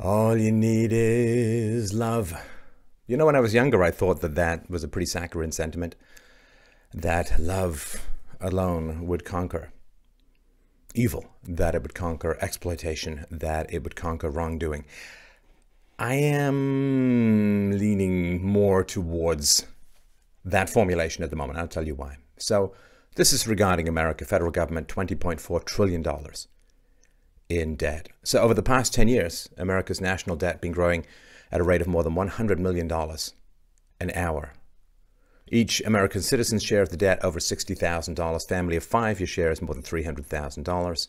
All you need is love. You know, when I was younger, I thought that that was a pretty saccharine sentiment, that love alone would conquer evil, that it would conquer exploitation, that it would conquer wrongdoing. I am leaning more towards that formulation at the moment. I'll tell you why. So this is regarding America, federal government, $20.4 trillion in debt. So over the past 10 years, America's national debt been growing at a rate of more than $100 million an hour. Each American citizen's share of the debt over $60,000. Family of five, your share is more than $300,000.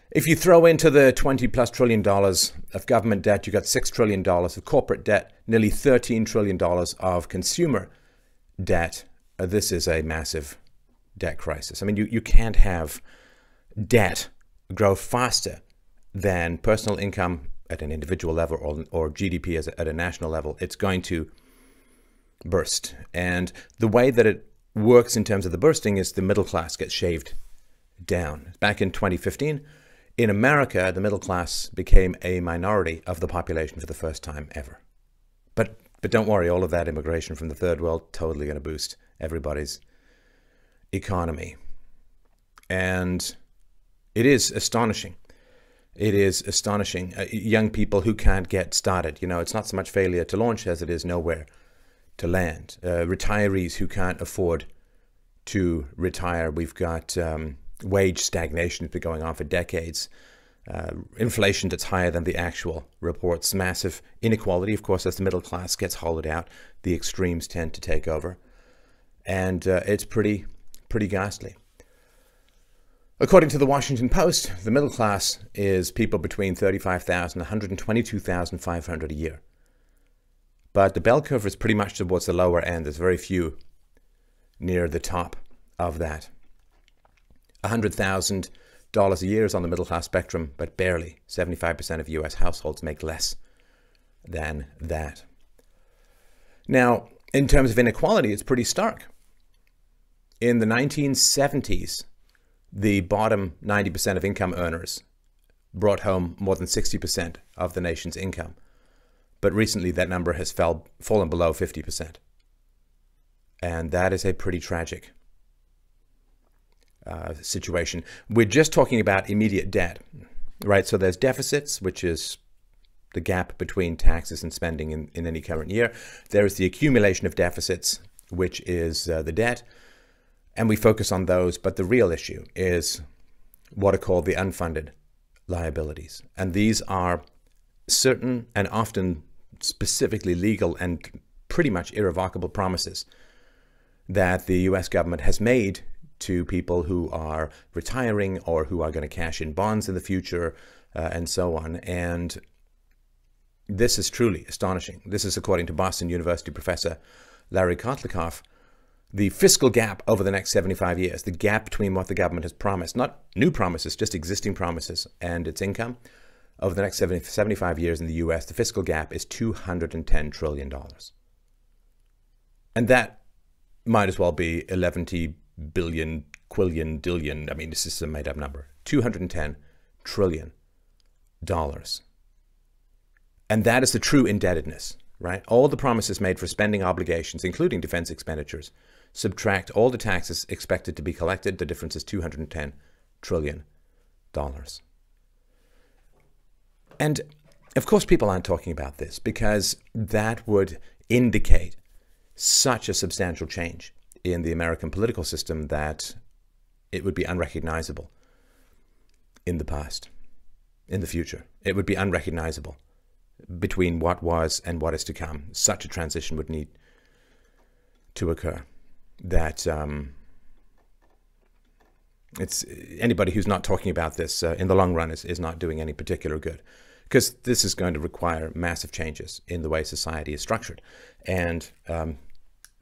If you throw into the $20+ trillion of government debt, you got $6 trillion of corporate debt, nearly $13 trillion of consumer debt. This is a massive debt crisis. I mean, you can't have debt grow faster than personal income at an individual level or GDP at a national level. It's going to burst. And the way that it works in terms of the bursting is the middle class gets shaved down. Back in 2015, in America, the middle class became a minority of the population for the first time ever. But don't worry, all of that immigration from the third world totally going to boost everybody's economy. And it is astonishing. It is astonishing. Young people who can't get started. You know, it's not so much failure to launch as it is nowhere to land. Retirees who can't afford to retire. We've got wage stagnation that's been going on for decades. Inflation that's higher than the actual reports. Massive inequality, of course, as the middle class gets hollowed out. The extremes tend to take over. And it's pretty ghastly. According to the Washington Post, the middle class is people between $35,000 and $122,500 a year. But the bell curve is pretty much towards the lower end. There's very few near the top of that. $100,000 a year is on the middle class spectrum, but barely. 75% of US households make less than that. Now, in terms of inequality, it's pretty stark. In the 1970s, the bottom 90% of income earners brought home more than 60% of the nation's income. But recently that number has fallen below 50%. And that is a pretty tragic situation. We're just talking about immediate debt, right? So there's deficits, which is the gap between taxes and spending in any current year. There is the accumulation of deficits, which is the debt. And we focus on those, but the real issue is what are called the unfunded liabilities. And these are certain and often specifically legal and pretty much irrevocable promises that the US government has made to people who are retiring or who are going to cash in bonds in the future and so on. And this is truly astonishing. This is according to Boston University professor Larry Kotlikoff. The fiscal gap over the next 75 years, the gap between what the government has promised, not new promises, just existing promises, and its income, over the next 75 years in the US, the fiscal gap is $210 trillion. And that might as well be 11 billion, quillion, dillion. I mean, this is a made-up number. $210 trillion. And that is the true indebtedness, right? All the promises made for spending obligations, including defense expenditures, subtract all the taxes expected to be collected. The difference is $210 trillion. And of course, people aren't talking about this because that would indicate such a substantial change in the American political system that it would be unrecognizable in the past, in the future. It would be unrecognizable between what was and what is to come. Such a transition would need to occur. That it's anybody who's not talking about this in the long run is not doing any particular good, because this is going to require massive changes in the way society is structured, and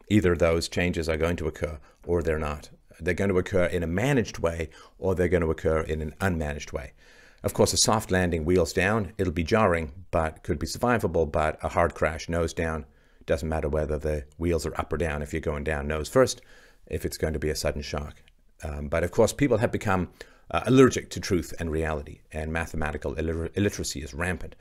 either those changes are going to occur or they're not. They're going to occur in a managed way or they're going to occur in an unmanaged way. Of course, a soft landing, wheels down, it'll be jarring, but could be survivable. But a hard crash, nose down, doesn't matter whether the wheels are up or down. If you're going down nose first, if it's going to be a sudden shock. But of course, people have become allergic to truth and reality, and mathematical illiteracy is rampant.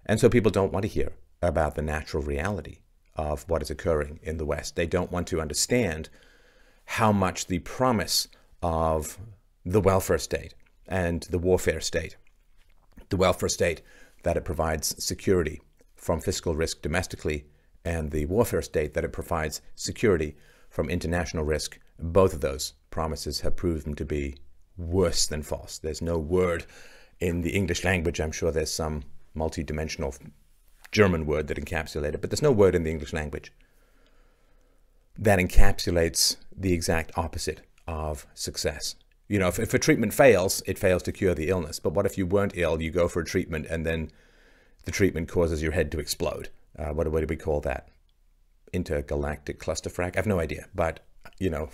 And so people don't want to hear about the natural reality of what is occurring in the West. They don't want to understand how much the promise of the welfare state and the warfare state, the welfare state that it provides security from fiscal risk domestically, and the warfare state that it provides security from international risk, both of those promises have proven to be worse than false. There's no word in the English language, I'm sure there's some multi-dimensional German word that encapsulates it, but there's no word in the English language that encapsulates the exact opposite of success. You know, if a treatment fails, it fails to cure the illness. But what if you weren't ill, you go for a treatment, and then the treatment causes your head to explode? What do we call that? Intergalactic clusterfuck? I have no idea. But, you know,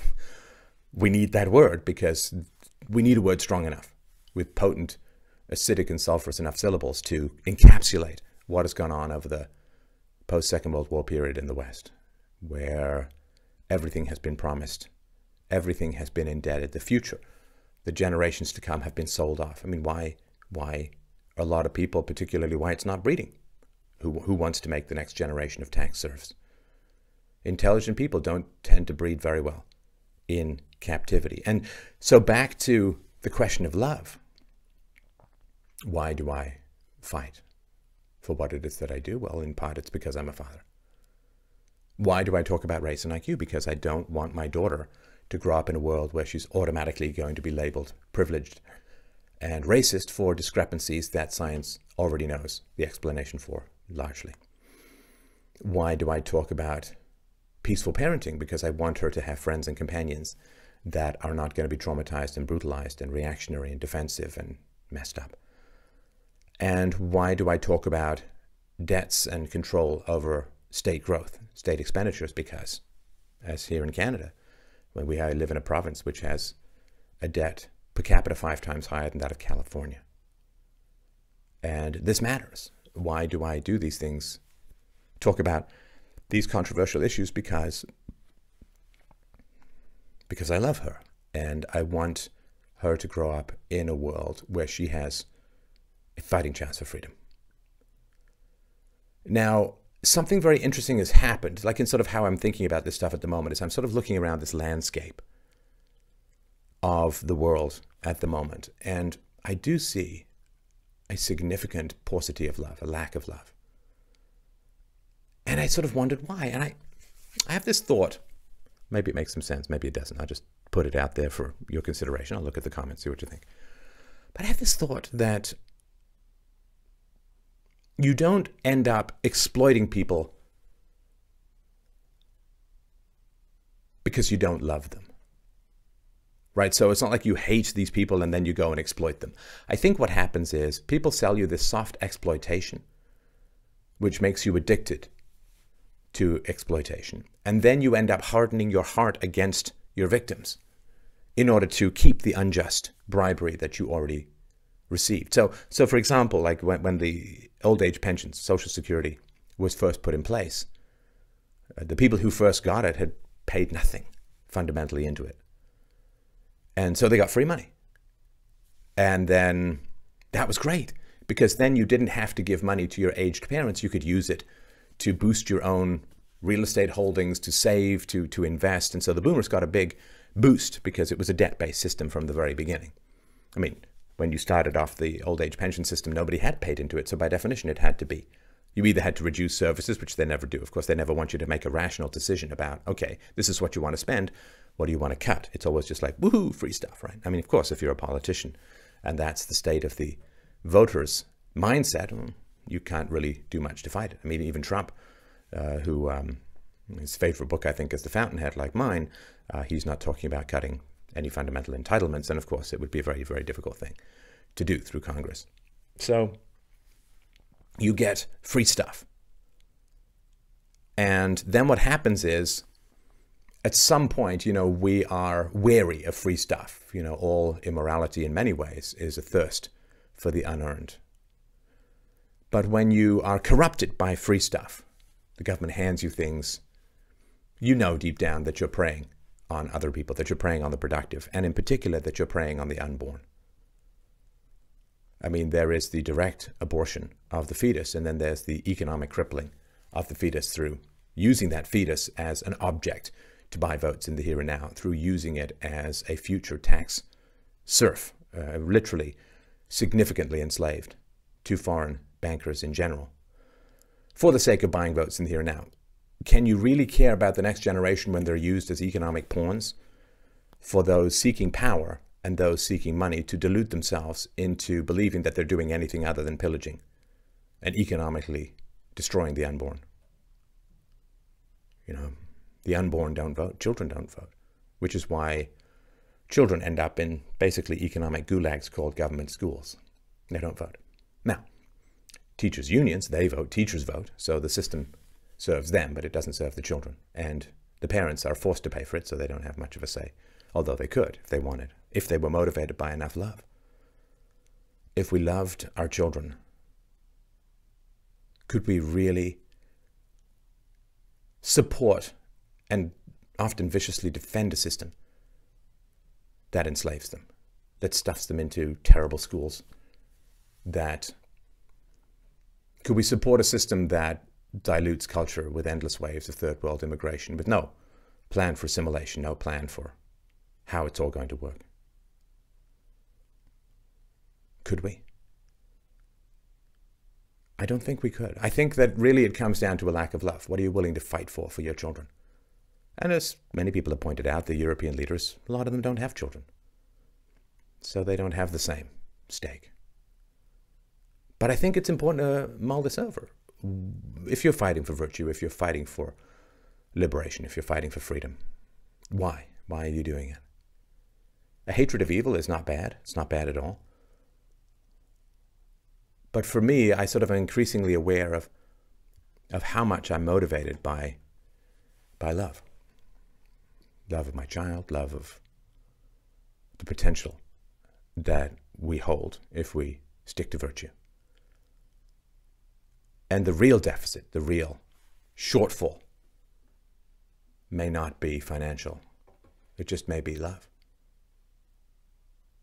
we need that word because we need a word strong enough with potent acidic and sulfurous enough syllables to encapsulate what has gone on over the post-Second World War period in the West, where everything has been promised, everything has been indebted, the future, the generations to come have been sold off. I mean, why a lot of people, particularly whites, not breeding? Who wants to make the next generation of tax serfs? Intelligent people don't tend to breed very well in captivity. And so back to the question of love. Why do I fight for what it is that I do? Well, in part, it's because I'm a father. Why do I talk about race and IQ? Because I don't want my daughter to grow up in a world where she's automatically going to be labeled privileged and racist for discrepancies that science already knows the explanation for, largely. Why do I talk about peaceful parenting? Because I want her to have friends and companions that are not going to be traumatized and brutalized and reactionary and defensive and messed up. And why do I talk about debts and control over state growth, state expenditures? Because, as here in Canada, when I live in a province which has a debt per capita 5 times higher than that of California. And this matters. Why do I do these things? Talk about these controversial issues because I love her. And I want her to grow up in a world where she has a fighting chance for freedom. Now, something very interesting has happened, like in sort of how I'm thinking about this stuff at the moment, is I'm sort of looking around this landscape of the world at the moment, and I do see a significant paucity of love, a lack of love. And I sort of wondered why. And I have this thought, maybe it makes some sense, maybe it doesn't. I'll just put it out there for your consideration. I'll look at the comments, see what you think. But I have this thought that you don't end up exploiting people because you don't love them, right? So it's not like you hate these people and then you go and exploit them. I think what happens is people sell you this soft exploitation, which makes you addicted to exploitation. And then you end up hardening your heart against your victims in order to keep the unjust bribery that you already received. So for example, like when the old age pensions, Social Security, was first put in place, the people who first got it had paid nothing fundamentally into it. And so they got free money. And then that was great, because then you didn't have to give money to your aged parents. You could use it to boost your own real estate holdings, to save, to invest. And so the boomers got a big boost because it was a debt-based system from the very beginning. I mean, when you started off the old age pension system, nobody had paid into it. So by definition, it had to be. You either had to reduce services, which they never do. Of course, they never want you to make a rational decision about, okay, this is what you want to spend. What do you want to cut? It's always just like, woohoo, free stuff, right? I mean, of course, if you're a politician and that's the state of the voters' mindset, you can't really do much to fight it. I mean, even Trump, who his favorite book, I think, is The Fountainhead, like mine, he's not talking about cutting any fundamental entitlements. And of course, it would be a very, very difficult thing to do through Congress. So you get free stuff. And then what happens is, at some point, we are wary of free stuff. All immorality in many ways is a thirst for the unearned. But when you are corrupted by free stuff, the government hands you things, deep down that you're preying on other people, that you're preying on the productive, and in particular that you're preying on the unborn. I mean, there is the direct abortion of the fetus, and then there's the economic crippling of the fetus through using that fetus as an object to buy votes in the here and now, through using it as a future tax serf, literally significantly enslaved to foreign bankers in general, for the sake of buying votes in the here and now. Can you really care about the next generation when they're used as economic pawns for those seeking power and those seeking money to delude themselves into believing that they're doing anything other than pillaging and economically destroying the unborn? You know, the unborn don't vote, children don't vote, which is why children end up in basically economic gulags called government schools. They don't vote. Now, teachers' unions, they vote, teachers vote, so the system serves them, but it doesn't serve the children. And the parents are forced to pay for it, so they don't have much of a say, although they could if they wanted, if they were motivated by enough love. If we loved our children, could we really support and often viciously defend a system that enslaves them, that stuffs them into terrible schools? Could we support a system that dilutes culture with endless waves of third world immigration, with no plan for assimilation, no plan for how it's all going to work? Could we? I don't think we could. I think that really it comes down to a lack of love. What are you willing to fight for your children? And as many people have pointed out, the European leaders, a lot of them don't have children. So they don't have the same stake. But I think it's important to mull this over. If you're fighting for virtue, if you're fighting for liberation, if you're fighting for freedom, why? Why are you doing it? A hatred of evil is not bad. It's not bad at all. But for me, I sort of am increasingly aware of how much I'm motivated by love. Love of my child, love of the potential that we hold if we stick to virtue. And the real deficit, the real shortfall may not be financial. It just may be love.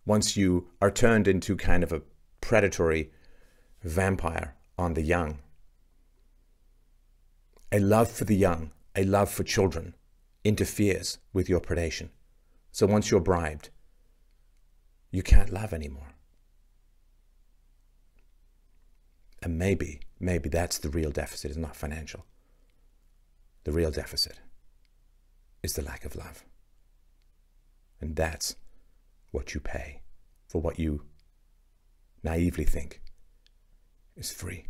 Once you are turned into kind of a predatory vampire on the young, a love for the young, a love for children interferes with your predation. So once you're bribed, you can't love anymore. And maybe that's the real deficit, is not financial. The real deficit is the lack of love. And that's what you pay for what you naively think is free.